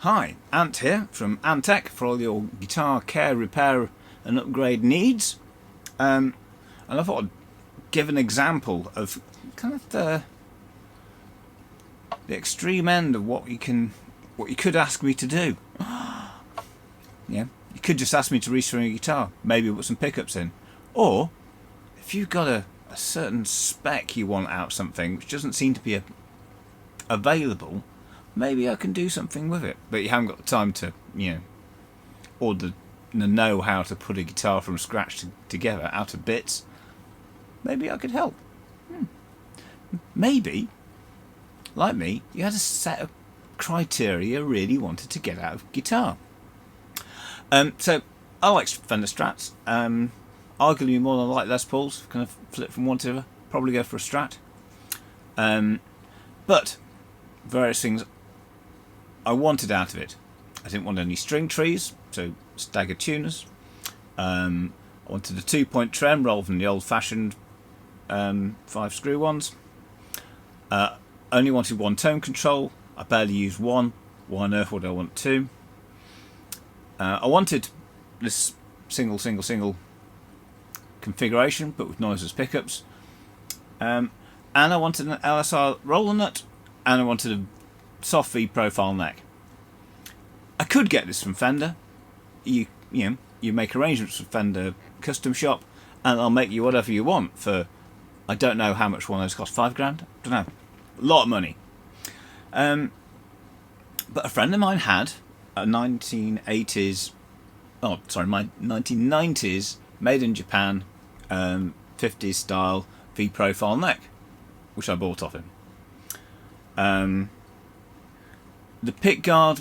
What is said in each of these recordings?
Hi, Ant here from Antech for all your guitar care, repair and upgrade needs. And I thought I'd give an example of kind of the extreme end of what you could ask me to do. Yeah, you could just ask me to restring a guitar, maybe put some pickups in. Or if you've got a certain spec you want out something which doesn't seem to be available, maybe I can do something with it, but you haven't got the time to, or the know-how to put a guitar from scratch together out of bits. Maybe I could help. Maybe, like me, you had a set of criteria you really wanted to get out of guitar. So I like Fender Strats. Arguably more than I like Les Pauls. Kind of flip from one to the other. Probably go for a Strat. But various things I wanted out of it. I didn't want any string trees, so staggered tuners. I wanted a 2-point trem rather than the old-fashioned 5-screw ones. Only wanted one tone control. I barely used one. Why on earth would I want two? I wanted this single configuration, but with noiseless pickups. And I wanted an LSR roller nut, and I wanted a soft V profile neck. I could get this from Fender. You make arrangements with Fender Custom Shop, and I'll make you whatever you want for, I don't know how much one of those cost, $5 grand? Don't know. A lot of money. But a friend of mine had a 1990s made in Japan 50s style V profile neck, which I bought off him. The pick guard,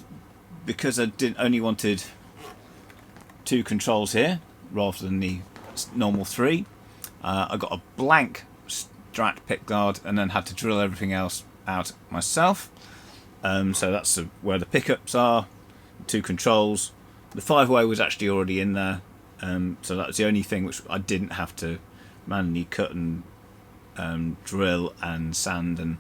because I only wanted 2 controls here rather than the normal 3, I got a blank Strat pick guard and then had to drill everything else out myself. So that's where the pickups are, 2 controls. The 5-way was actually already in there, so that was the only thing which I didn't have to manually cut and drill and sand and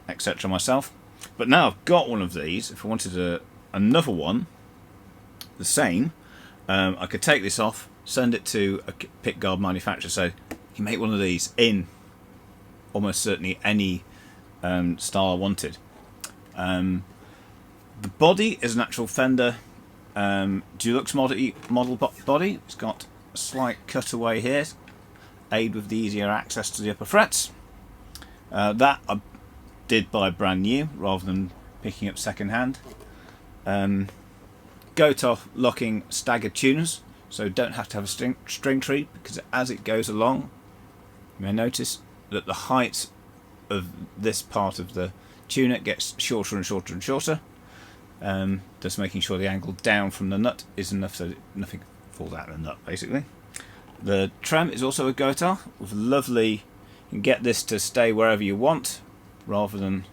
etc. myself. But now I've got one of these. If I wanted another one, the same, I could take this off, send it to a pickguard manufacturer, say, you make one of these in almost certainly any style I wanted. The body is an actual Fender deluxe model body. It's got a slight cutaway here, aid with the easier access to the upper frets. That I did buy brand new rather than picking up second hand. Gotoh locking staggered tuners, so don't have to have a string tree, because as it goes along, you may notice that the height of this part of the tuner gets shorter and shorter and shorter. Just making sure the angle down from the nut is enough so that nothing falls out of the nut, basically. The trem is also a Gotoh with lovely, you can get this to stay wherever you want rather than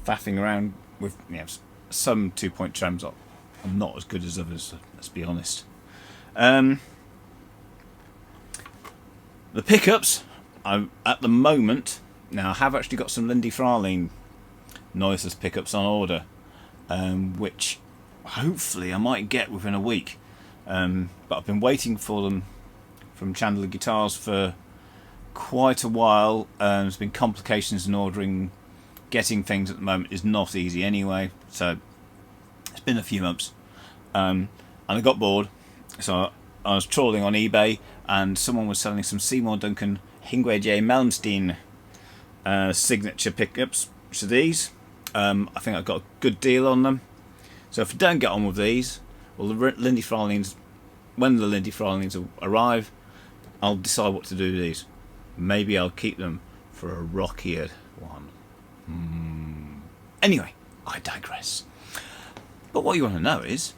faffing around with, some 2-point trems are not as good as others, let's be honest. The pickups, at the moment, now I have actually got some Lindy Fraulein noiseless pickups on order, which hopefully I might get within a week. But I've been waiting for them from Chandler Guitars for quite a while. There's been complications in getting things at the moment is not easy anyway, so it's been a few months. And I got bored, so I was trawling on eBay, and someone was selling some Seymour Duncan YJM signature pickups, which are these. I think I got a good deal on them. So if I don't get on with these, well, Lindy Frauleins, when the Lindy Frauleins arrive, I'll decide what to do with these. Maybe I'll keep them for a rockier one. Anyway, I digress. But what you want to know is,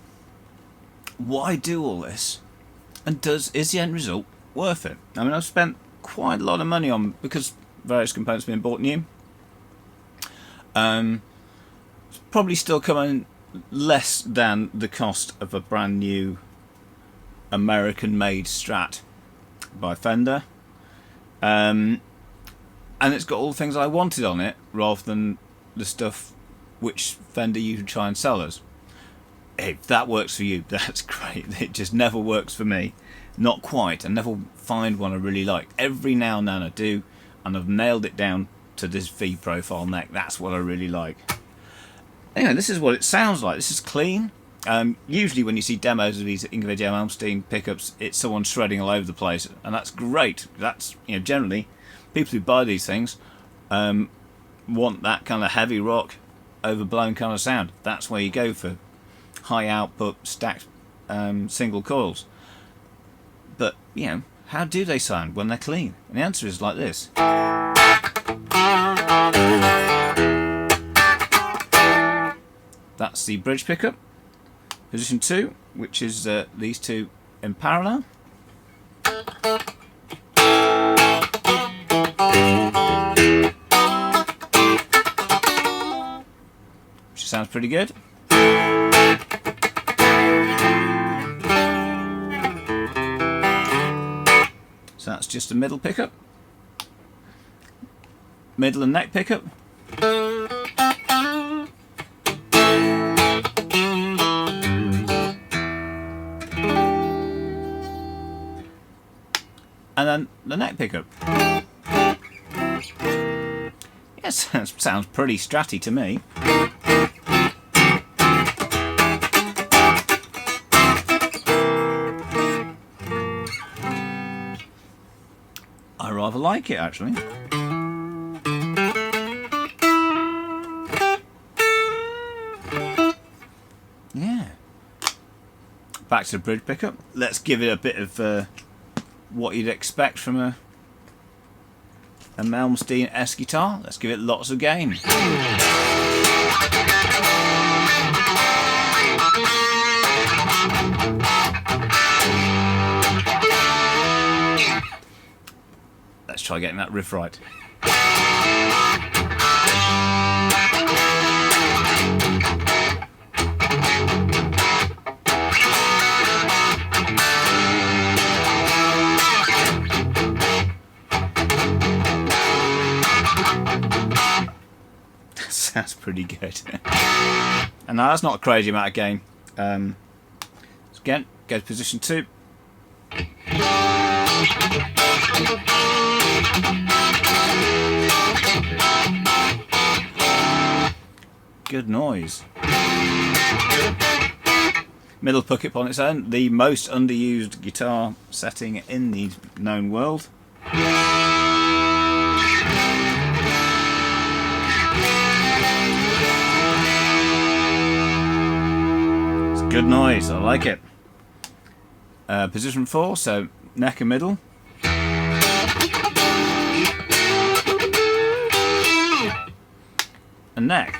why do all this, and is the end result worth it? I mean, I've spent quite a lot of money on, because various components have been bought new. It's probably still coming less than the cost of a brand new American-made Strat by Fender. And it's got all the things I wanted on it, rather than the stuff which Fender you should try and sell us. If that works for you, that's great. It just never works for me. Not quite. I never find one I really like. Every now and then I do, and I've nailed it down to this V profile neck. That's what I really like. Anyway, this is what it sounds like. This is clean. Usually when you see demos of these Yngwie J. Malmsteen pickups, it's someone shredding all over the place, and that's great. That's, you know, generally people who buy these things want that kind of heavy rock, overblown kind of sound. That's where you go for high output stacked single coils. But, you know, how do they sound when they're clean? And the answer is like this. That's the bridge pickup. Position 2, which is these two in parallel. Which sounds pretty good. So that's just a middle pickup. Middle and neck pickup. And then the neck pickup. Yes, that sounds pretty stratty to me. I rather like it, actually. Yeah. Back to the bridge pickup. Let's give it a bit of what you'd expect from a Malmsteen S guitar. Let's give it lots of gain. Let's try getting that riff right. Sounds pretty good. And now that's not a crazy amount of gain. Again, go to position 2. Good noise. Middle pickup on its own, the most underused guitar setting in the known world. It's good noise, I like it. Position 4, so neck and middle. And neck.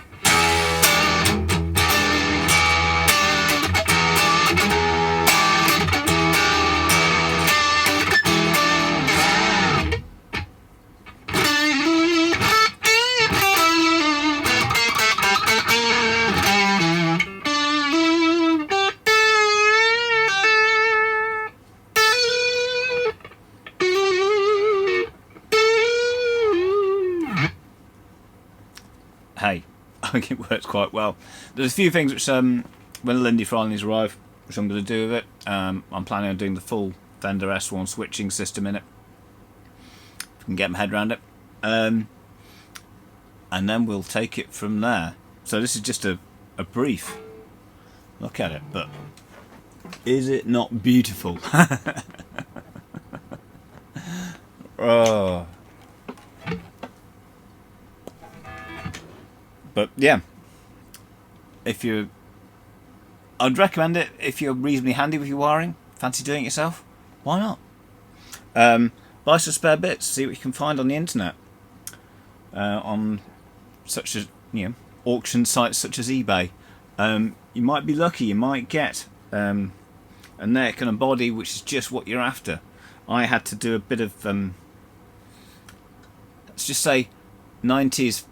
Hey, I think it works quite well. There's a few things which, when the Lindy finalies arrive, which I'm going to do with it. I'm planning on doing the full Fender S1 switching system in it. If I can get my head around it. And then we'll take it from there. So this is just a brief look at it, but is it not beautiful? Oh. But yeah, I'd recommend it if you're reasonably handy with your wiring, fancy doing it yourself, why not? Buy some spare bits, see what you can find on the internet, on such as, you know, auction sites such as eBay. You might be lucky, you might get a neck and a body which is just what you're after. I had to do a bit of, let's just say, 90s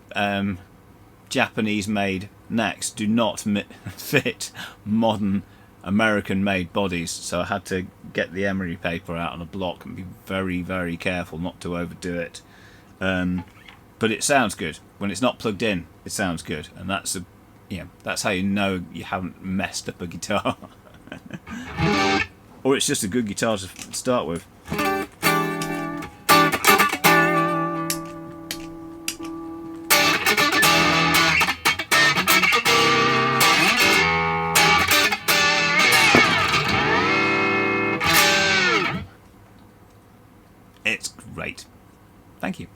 Japanese-made necks do not fit modern American-made bodies, so I had to get the emery paper out on a block and be very, very careful not to overdo it. But it sounds good. When it's not plugged in, it sounds good, and that's that's how you know you haven't messed up a guitar. Or it's just a good guitar to start with. It's great. Thank you.